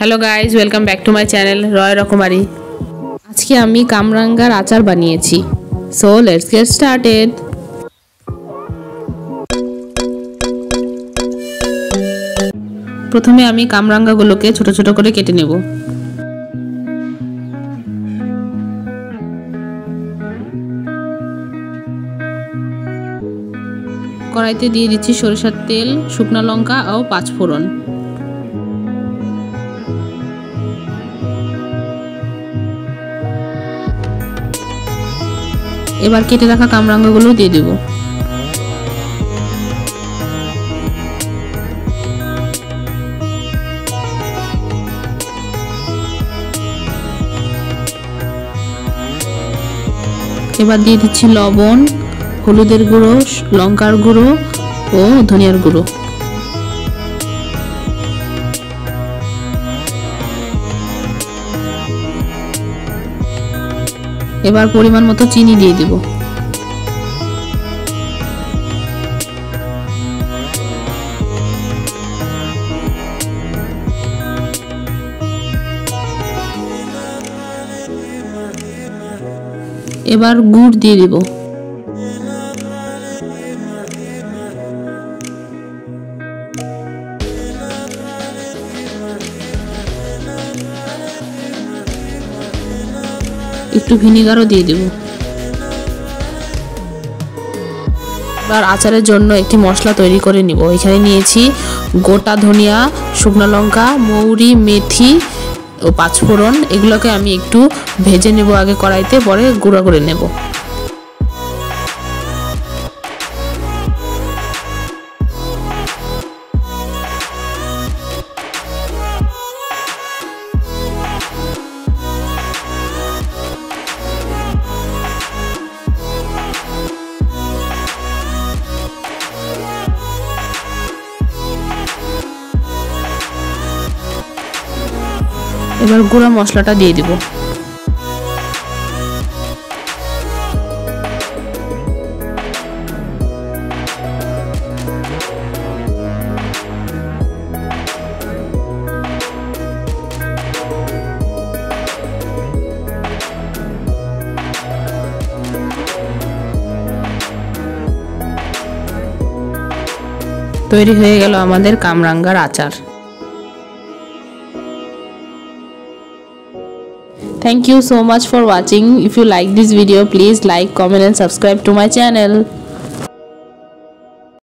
Hello guys welcome back to my channel Roy Rokomari. आज के आमी कामरांगार आचार बानिয়েছি। So let's get started. प्रथमे आमी कामरांगाগুলোকে ছোট ছোট করে কেটে নেব। কড়াইতে দিয়ে দিচ্ছি সরিষার তেল, শুকনো লঙ্কা ও পাঁচ ফোড়ন। এবার কেটে রাখা কামরাঙ্গাগুলো দিয়ে দেব। এবার দিয়ে দিচ্ছি লবণ, হলুদের গুঁড়ো, লঙ্কার গুঁড়ো ও ধনিয়ার গুঁড়ো। এবার পরিমাণ মতো চিনি দিয়ে দেব। এবার গুড় দিয়ে দেব। একটু ভিনেগারও দিয়ে দেব। এবার আচারের জন্য একটি মশলা তৈরি করে নিব। এখানে নিয়েছি গোটা ধনিয়া, শুকনো লঙ্কা, মৌরি, মেথি ও পাঁচফোড়ন। এগুলোকে আমি একটু ভেজে নেব আগে কড়াইতে, পরে গুঁড়া করে নেব। এবার গুঁড়া মশলাটা দিয়ে দিব। তৈরি হয়ে গেল আমাদের কামরাঙ্গার আচার। Thank you so much for watching. If you like this video, please like, comment and subscribe to my channel.